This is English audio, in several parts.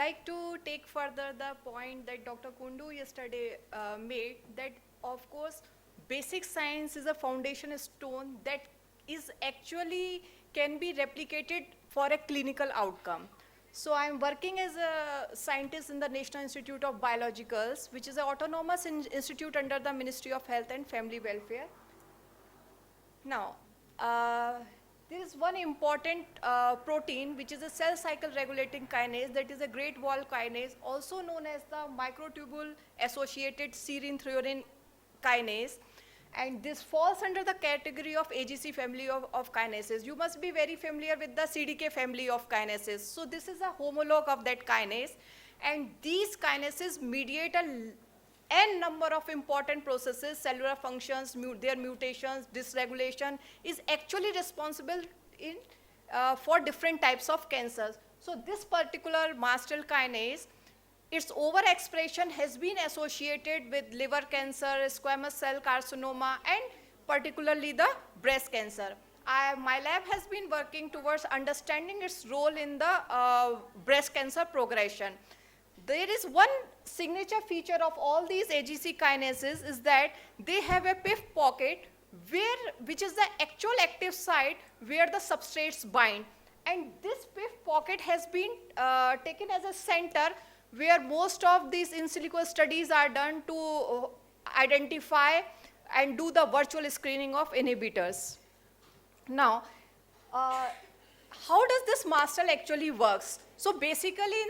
like to take further the point that Dr. Kundu yesterday made, that of course basic science is a foundation stone that is actually can be replicated for a clinical outcome. So I'm working as a scientist in the National Institute of Biologicals, which is an autonomous institute under the Ministry of Health and Family Welfare. Now, there is one important protein which is a cell cycle regulating kinase, that is a Greatwall Kinase, also known as the microtubule associated serine threonine kinase, and this falls under the category of AGC family of kinases. You must be very familiar with the CDK family of kinases. So this is a homologue of that kinase, and these kinases mediate a n number of important processes, cellular functions, their mutations, dysregulation is actually responsible for different types of cancers. So this particular mast cell kinase, its overexpression has been associated with liver cancer, squamous cell carcinoma, and particularly the breast cancer. My lab has been working towards understanding its role in the breast cancer progression. There is one signature feature of all these AGC kinases is that they have a PIF pocket which is the actual active site where the substrates bind. And this PIF pocket has been taken as a center where most of these in silico studies are done to identify and do the virtual screening of inhibitors. Now, how does this mast cell actually works? So basically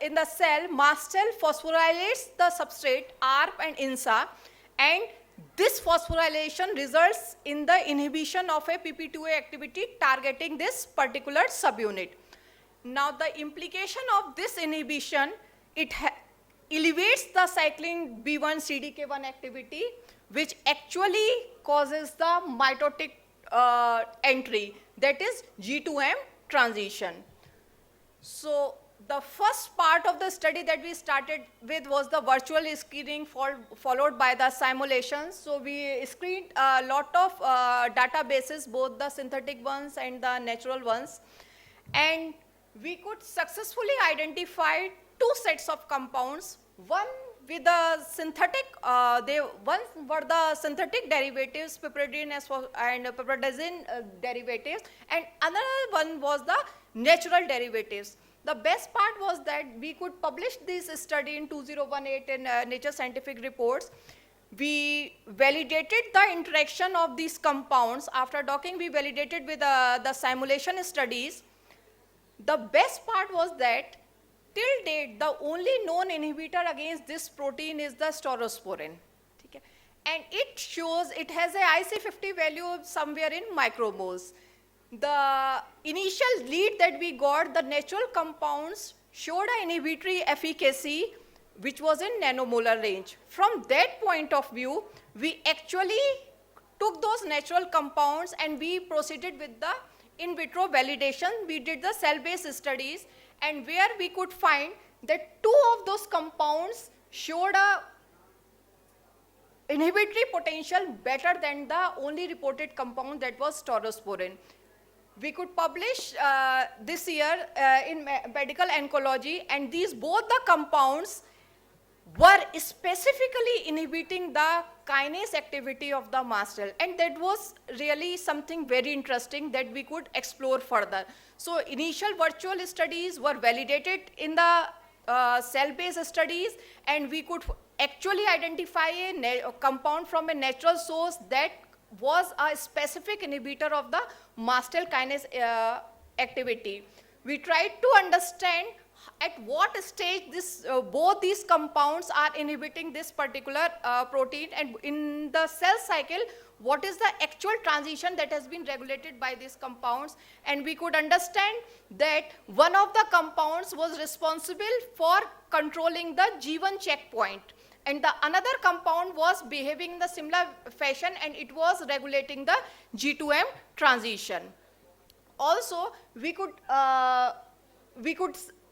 in the cell, mast cell phosphorylates the substrate ARP and INSA, and this phosphorylation results in the inhibition of a PP2A activity targeting this particular subunit. Now the implication of this inhibition, it elevates the cycling B1 CDK1 activity, which actually causes the mitotic entry, that is G2M transition. So the first part of the study that we started with was the virtual screening followed by the simulations. So we screened a lot of databases, both the synthetic ones and the natural ones, and we could successfully identify two sets of compounds. One with the synthetic, one were the synthetic derivatives, piperidine and piperidazine derivatives, and another one was the natural derivatives. The best part was that we could publish this study in 2018 in Nature Scientific Reports. We validated the interaction of these compounds. After docking, we validated with the simulation studies. The best part was that till date, the only known inhibitor against this protein is the staurosporin. Okay? And it shows it has a IC50 value somewhere in micromoles. The initial lead that we got, the natural compounds showed an inhibitory efficacy which was in nanomolar range. From that point of view, we actually took those natural compounds and we proceeded with the in vitro validation. We did the cell-based studies, and where we could find that two of those compounds showed a inhibitory potential better than the only reported compound, that was staurosporin. We could publish this year in medical oncology, and these both the compounds were specifically inhibiting the kinase activity of the mast cell, and that was really something very interesting that we could explore further. So initial virtual studies were validated in the cell-based studies, and we could actually identify a compound from a natural source that was a specific inhibitor of the mast cell kinase activity. We tried to understand at what stage both these compounds are inhibiting this particular protein, and in the cell cycle, what is the actual transition that has been regulated by these compounds. And we could understand that one of the compounds was responsible for controlling the G1 checkpoint, and the another compound was behaving in the similar fashion, and it was regulating the G2M transition. Also, we could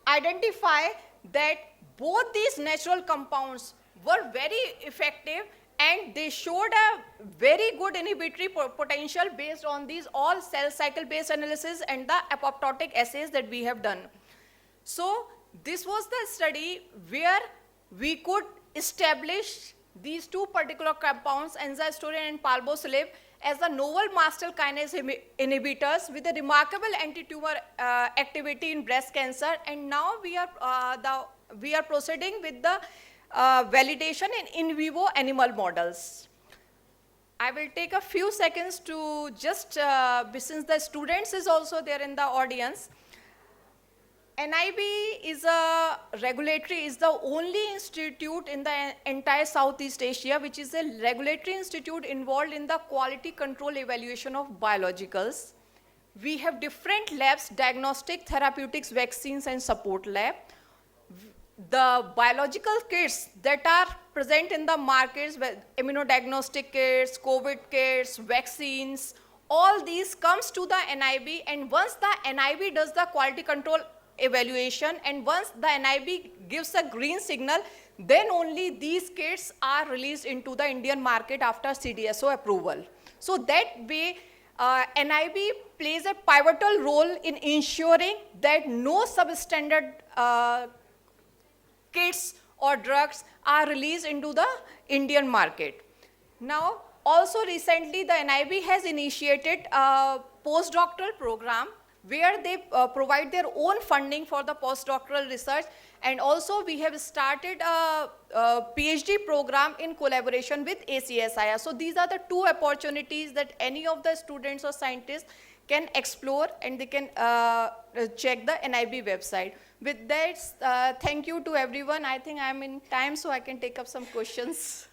identify that both these natural compounds were very effective, and they showed a very good inhibitory potential based on these all cell cycle based analysis and the apoptotic assays that we have done. So this was the study where we could establish these two particular compounds, enzastaurin and palbociclib, as the novel mast cell kinase inhibitors with a remarkable anti-tumor activity in breast cancer. And now we are proceeding with the validation in vivo animal models. I will take a few seconds to just, since the students is also there in the audience, NIB is the only institute in the entire Southeast Asia which is a regulatory institute involved in the quality control evaluation of biologicals. We have different labs, diagnostic, therapeutics, vaccines and support lab. The biological kits that are present in the markets, immunodiagnostic kits, COVID kits, vaccines, all these comes to the NIB, and once the NIB does the quality control evaluation and once the NIB gives a green signal, then only these kits are released into the Indian market after CDSO approval. So that way NIB plays a pivotal role in ensuring that no substandard kits or drugs are released into the Indian market. Now, also recently the NIB has initiated a postdoctoral program where they provide their own funding for the postdoctoral research, and also we have started a PhD program in collaboration with ACSIR. So these are the two opportunities that any of the students or scientists can explore, and they can check the NIB website. With that, thank you to everyone. I think I'm in time, so I can take up some questions.